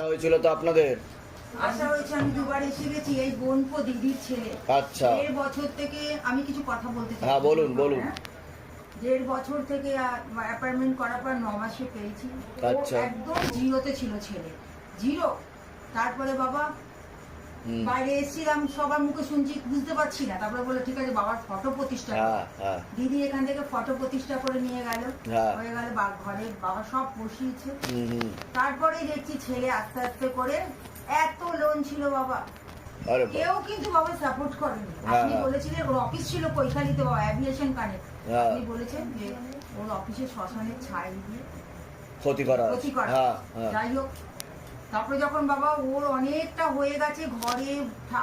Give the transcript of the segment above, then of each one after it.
হয়েছিল তো আপনাদের? আশা হয়েছে, আমি দুবার এসে গেছি। এই বোনপো দিদির ছেলে। আচ্ছা। 1.5 বছর থেকে আমি কিছু কথা বলতে চাই। হ্যাঁ বলুন বলুন। 1.5 বছর থেকে অ্যাপয়েন্টমেন্ট করার পর 9 মাসে পেয়েছি। আচ্ছা। একদম জিরোতে ছিল ছেলে, জিরো। তারপরে বাবা বাইরে এসেছিলাম, সবার মুখে শুনছি, বুঝতে পারছি না। তারপরে বলে ঠিক আছে বাবার ফটো প্রতিষ্ঠা দিদি এখান থেকে ফটো প্রতিষ্ঠা করে নিয়ে গেল, হয়ে গেল ঘরে বাবা সব বসিয়েছে। তারপরে দেখছি ছেলে আস্তে আস্তে করে, এত লোন ছিল বাবা, কেউ কিন্তু বাবা সাপোর্ট করেনি। আপনি বলেছিলেন ওর অফিস ছিল কৈখালিতে বাবা, অ্যাভিয়েশন কানেক্ট। আপনি বলেছেন যে ওর অফিসে শ্মশানের ছাই দিয়ে ক্ষতি করা। যাই হোক, তারপরে যখন বাবা ওর অনেকটা হয়ে গেছে ঘরে,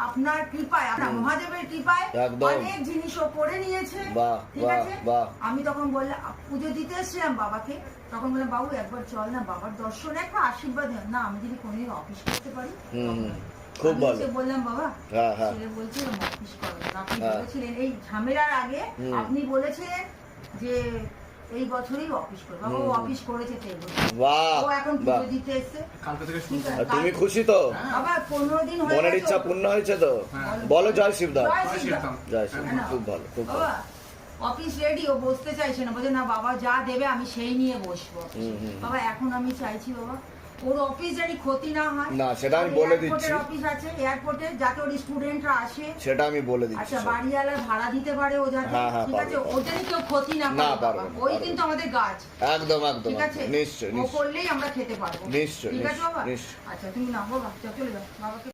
আপনার কৃপায়, আপনার মহাদেবের কৃপায় অনেক জিনিস ও করে নিয়েছে। ঠিক আছে, আমি তখন বললাম, পুজো দিতে এসেছিলাম বাবাকে, তখন বললাম বাবু একবার চল না, বাবার দর্শন একটা আশীর্বাদ না, আমি যদি কোনোদিন অফিস করতে পারি। খুব ভালো বললাম বাবা, ছেলে বলছে অফিস করো। আপনি বলেছিলেন এই ঝামেলার আগে, আপনি বলেছিলেন যে এই বছরই অফিস করবে। বাবা ও অফিস করেছে, ও এখন পুজো দিতে এসেছে। তুমি খুশি তো? বাবা 15 দিন হয়ে মনের ইচ্ছা পূর্ণ হয়েছে তো? বলো জয় শিবদা। জয় শিব। খুব ভালো, খুব ভালো। অফিস রেডি, ও বসতে চাইছে না, বলছে না বাবা যা দেবে আমি সেই নিয়ে বসবো। বাবা এখন আমি চাইছি বাবা ওর অফিস জানি ক্ষতি না হয়। না সেটা আমি বলে দিচ্ছি। অফিস আছে এয়ারপোর্টে, যাতে ওর স্টুডেন্টরা আসে, সেটা আমি বলে দিচ্ছি। আচ্ছা বাড়িওয়ালা ভাড়া দিতে পারে ও, যাতে ঠিক আছে ওর জানি কেউ ক্ষতি না করে। ওই কিন্তু আমাদের গাছ, একদম একদম, ঠিক আছে, নিশ্চয়ই ও করলেই আমরা খেতে পারবো। নিশ্চয়ই, ঠিক আছে বাবা? নিশ্চয়ই। আচ্ছা তুমি না বাবা চলে যাও বাবাকে।